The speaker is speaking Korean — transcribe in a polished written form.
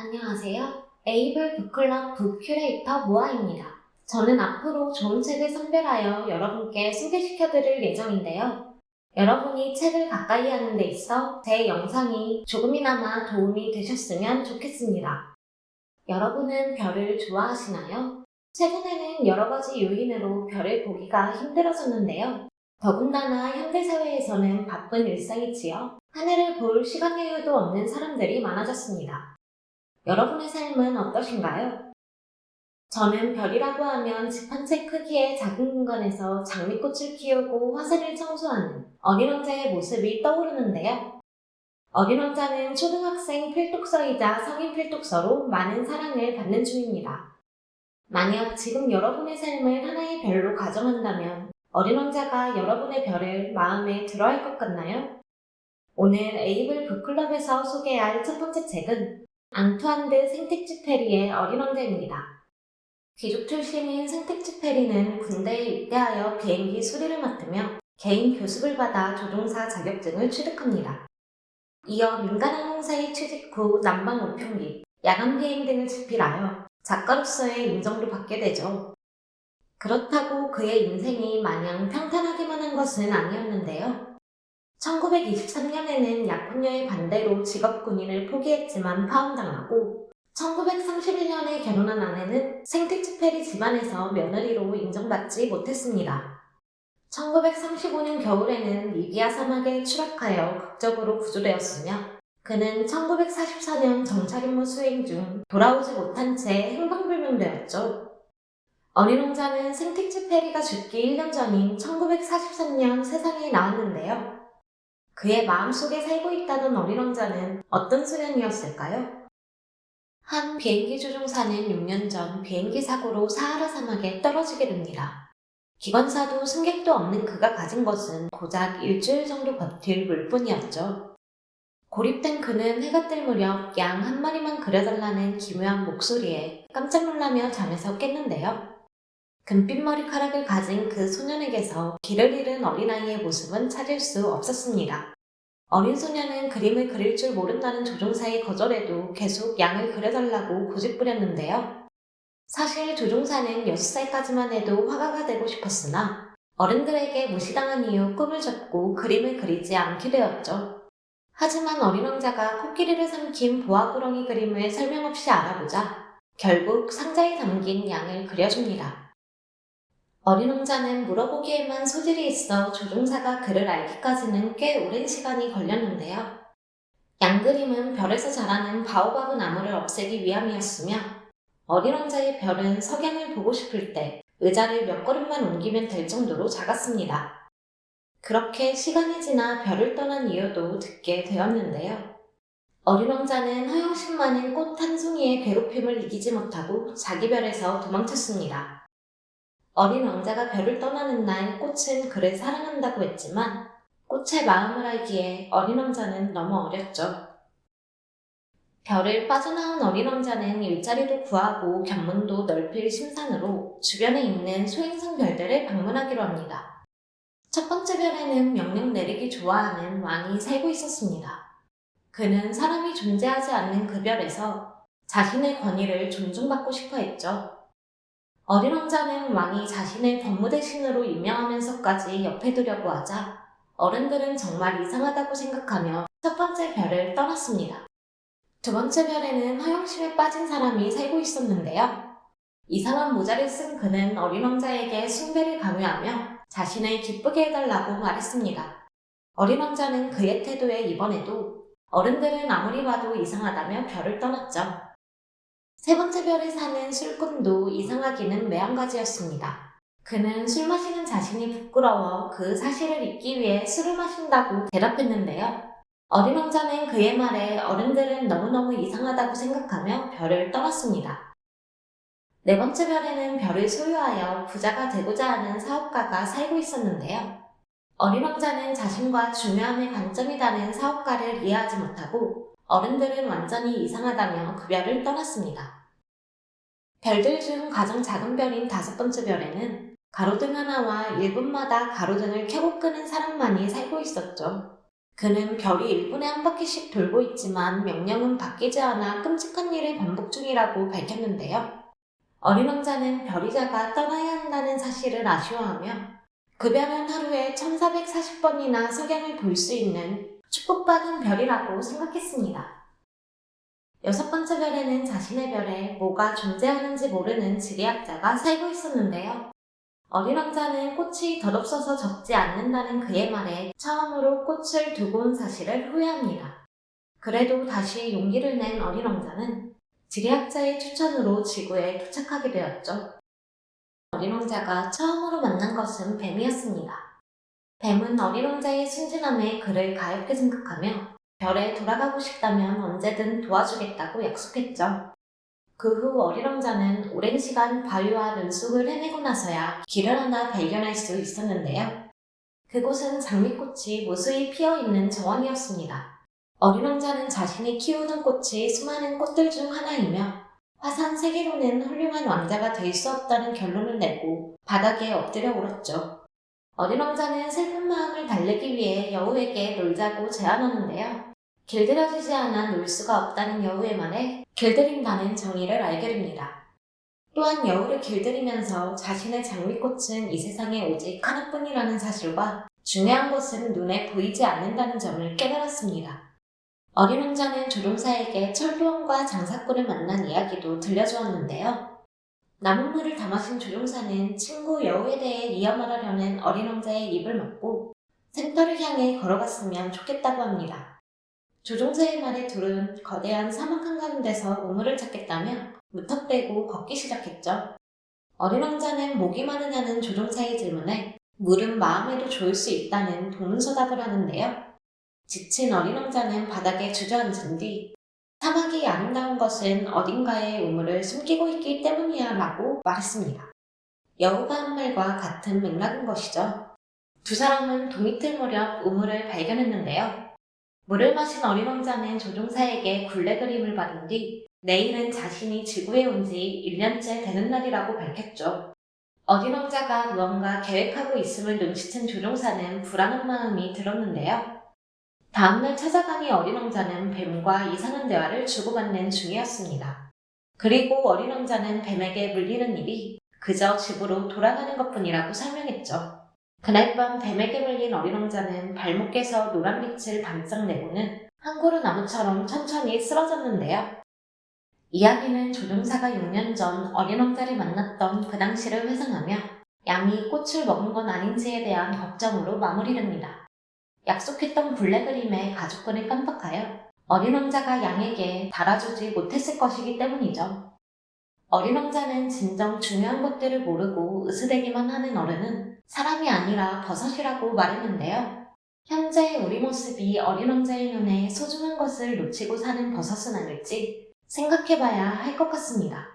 안녕하세요. 에이블 북클럽 북큐레이터 모아입니다. 저는 앞으로 좋은 책을 선별하여 여러분께 소개시켜드릴 예정인데요. 여러분이 책을 가까이 하는 데 있어 제 영상이 조금이나마 도움이 되셨으면 좋겠습니다. 여러분은 별을 좋아하시나요? 최근에는 여러 가지 요인으로 별을 보기가 힘들어졌는데요. 더군다나 현대사회에서는 바쁜 일상이지요. 하늘을 볼 시간 여유도 없는 사람들이 많아졌습니다. 여러분의 삶은 어떠신가요? 저는 별이라고 하면 집 한 채 크기의 작은 공간에서 장미꽃을 키우고 화산을 청소하는 어린 왕자의 모습이 떠오르는데요. 어린 왕자는 초등학생 필독서이자 성인 필독서로 많은 사랑을 받는 중입니다. 만약 지금 여러분의 삶을 하나의 별로 가정한다면 어린 왕자가 여러분의 별을 마음에 들어할 것 같나요? 오늘 에이블 북클럽에서 소개할 첫 번째 책은 앙투안 드 생텍쥐페리의 어린 왕자입니다. 귀족 출신인 생텍쥐페리는 군대에 입대하여 비행기 수리를 맡으며 개인 교습을 받아 조종사 자격증을 취득합니다. 이어 민간항공사에 취직 후 난방 우편기, 야간 비행 등을 집필하여 작가로서의 인정도 받게 되죠. 그렇다고 그의 인생이 마냥 평탄하기만 한 것은 아니었는데요. 1923년에는 약혼녀의 반대로 직업군인을 포기했지만 파혼당하고 1931년에 결혼한 아내는 생텍쥐페리 집안에서 며느리로 인정받지 못했습니다. 1935년 겨울에는 리비아 사막에 추락하여 극적으로 구조되었으며 그는 1944년 정찰 임무 수행 중 돌아오지 못한 채 행방불명되었죠. 어린 왕자는 생텍쥐페리가 죽기 1년 전인 1943년 세상에 나왔는데요. 그의 마음속에 살고 있다던 어린 왕자는 어떤 소년이었을까요? 한 비행기 조종사는 6년 전 비행기 사고로 사하라 사막에 떨어지게 됩니다. 기관사도 승객도 없는 그가 가진 것은 고작 일주일 정도 버틸 물뿐이었죠. 고립된 그는 해가 뜰 무렵 양 한 마리만 그려달라는 기묘한 목소리에 깜짝 놀라며 잠에서 깼는데요. 금빛 머리카락을 가진 그 소년에게서 길을 잃은 어린아이의 모습은 찾을 수 없었습니다. 어린 소년은 그림을 그릴 줄 모른다는 조종사의 거절에도 계속 양을 그려달라고 고집부렸는데요. 사실 조종사는 6살까지만 해도 화가가 되고 싶었으나 어른들에게 무시당한 이후 꿈을 접고 그림을 그리지 않게 되었죠. 하지만 어린 왕자가 코끼리를 삼킨 보아구렁이 그림을 설명 없이 알아보자 결국 상자에 담긴 양을 그려줍니다. 어린 왕자는 물어보기에만 소질이 있어 조종사가 그를 알기까지는 꽤 오랜 시간이 걸렸는데요. 양 그림은 별에서 자라는 바오바브 나무를 없애기 위함이었으며 어린 왕자의 별은 석양을 보고 싶을 때 의자를 몇 걸음만 옮기면 될 정도로 작았습니다. 그렇게 시간이 지나 별을 떠난 이유도 듣게 되었는데요. 어린 왕자는 허영심 많은 꽃 한 송이의 괴롭힘을 이기지 못하고 자기 별에서 도망쳤습니다. 어린 왕자가 별을 떠나는 날 꽃은 그를 사랑한다고 했지만 꽃의 마음을 알기에 어린 왕자는 너무 어렸죠. 별을 빠져나온 어린 왕자는 일자리도 구하고 견문도 넓힐 심산으로 주변에 있는 소행성 별들을 방문하기로 합니다. 첫 번째 별에는 명령 내리기 좋아하는 왕이 살고 있었습니다. 그는 사람이 존재하지 않는 그 별에서 자신의 권위를 존중받고 싶어 했죠. 어린 왕자는 왕이 자신을 법무대 신으로 임명하면서까지 옆에 두려고 하자 어른들은 정말 이상하다고 생각하며 첫 번째 별을 떠났습니다. 두 번째 별에는 허영심에 빠진 사람이 살고 있었는데요. 이상한 모자를 쓴 그는 어린 왕자에게 숭배를 강요하며 자신을 기쁘게 해달라고 말했습니다. 어린 왕자는 그의 태도에 이번에도 어른들은 아무리 봐도 이상하다며 별을 떠났죠. 세 번째 별에 사는 술꾼도 이상하기는 매한가지였습니다. 그는 술 마시는 자신이 부끄러워 그 사실을 잊기 위해 술을 마신다고 대답했는데요. 어린 왕자는 그의 말에 어른들은 너무너무 이상하다고 생각하며 별을 떠났습니다. 네 번째 별에는 별을 소유하여 부자가 되고자 하는 사업가가 살고 있었는데요. 어린 왕자는 자신과 중요함의 관점이 다른 사업가를 이해하지 못하고 어른들은 완전히 이상하다며 그 별을 떠났습니다. 별들 중 가장 작은 별인 다섯 번째 별에는 가로등 하나와 1분마다 가로등을 켜고 끄는 사람만이 살고 있었죠. 그는 별이 1분에 한 바퀴씩 돌고 있지만 명령은 바뀌지 않아 끔찍한 일을 반복 중이라고 밝혔는데요. 어린 왕자는 별이 작아 떠나야 한다는 사실을 아쉬워하며 그 별은 하루에 1440번이나 석양을 볼 수 있는 축복받은 별이라고 생각했습니다. 6번째 별에는 자신의 별에 뭐가 존재하는지 모르는 지리학자가 살고 있었는데요. 어린 왕자는 꽃이 덧없어서 적지 않는다는 그의 말에 처음으로 꽃을 두고 온 사실을 후회합니다. 그래도 다시 용기를 낸 어린 왕자는 지리학자의 추천으로 지구에 도착하게 되었죠. 어린 왕자가 처음으로 만난 것은 뱀이었습니다. 뱀은 어린 왕자의 순진함에 그를 가엾게 생각하며 별에 돌아가고 싶다면 언제든 도와주겠다고 약속했죠. 그 후 어린 왕자는 오랜 시간 바위와 눈속을 헤매고 나서야 길을 하나 발견할 수 있었는데요. 그곳은 장미꽃이 무수히 피어있는 정원이었습니다. 어린 왕자는 자신이 키우던 꽃이 수많은 꽃들 중 하나이며 화산 세계로는 훌륭한 왕자가 될 수 없다는 결론을 내고 바닥에 엎드려 울었죠. 어린 왕자는 슬픈 마음을 달래기 위해 여우에게 놀자고 제안하는데요. 길들여지지 않아 놀 수가 없다는 여우의 말에 길들인다는 정의를 알게 됩니다. 또한 여우를 길들이면서 자신의 장미꽃은 이 세상에 오직 하나뿐이라는 사실과 중요한 것은 눈에 보이지 않는다는 점을 깨달았습니다. 어린 왕자는 조종사에게 철도원과 장사꾼을 만난 이야기도 들려주었는데요. 남은 물을 다 마신 조종사는 친구 여우에 대해 이어 말하려는 어린 왕자의 입을 막고 센터를 향해 걸어갔으면 좋겠다고 합니다. 조종사의 말에 둘은 거대한 사막 한가운데서 우물을 찾겠다며 무턱대고 걷기 시작했죠. 어린 왕자는 목이 마르냐는 조종사의 질문에 물은 마음에도 좋을 수 있다는 동문서답을 하는데요. 지친 어린 왕자는 바닥에 주저앉은 뒤 사막이 아름다운 것은 어딘가에 우물을 숨기고 있기 때문이야 라고 말했습니다. 여우가 한 말과 같은 맥락인 것이죠. 두 사람은 동이틀 무렵 우물을 발견했는데요. 물을 마신 어린 왕자는 조종사에게 굴레 그림을 받은 뒤 내일은 자신이 지구에 온 지 1년째 되는 날이라고 밝혔죠. 어린 왕자가 무언가 계획하고 있음을 눈치챈 조종사는 불안한 마음이 들었는데요. 다음날 찾아가니 어린 왕자는 뱀과 이상한 대화를 주고받는 중이었습니다. 그리고 어린 왕자는 뱀에게 물리는 일이 그저 집으로 돌아가는 것뿐이라고 설명했죠. 그날 밤 뱀에게 물린 어린 왕자는 발목에서 노란 빛을 반짝 내고는 한 그루 나무처럼 천천히 쓰러졌는데요. 이야기는 조종사가 6년 전 어린 왕자를 만났던 그 당시를 회상하며 양이 꽃을 먹은 건 아닌지에 대한 걱정으로 마무리됩니다. 약속했던 굴레 그림에 가족분을 깜빡하여 어린 왕자가 양에게 달아주지 못했을 것이기 때문이죠. 어린 왕자는 진정 중요한 것들을 모르고 으스대기만 하는 어른은 사람이 아니라 버섯이라고 말했는데요. 현재 우리 모습이 어린 왕자의 눈에 소중한 것을 놓치고 사는 버섯은 아닐지 생각해봐야 할 것 같습니다.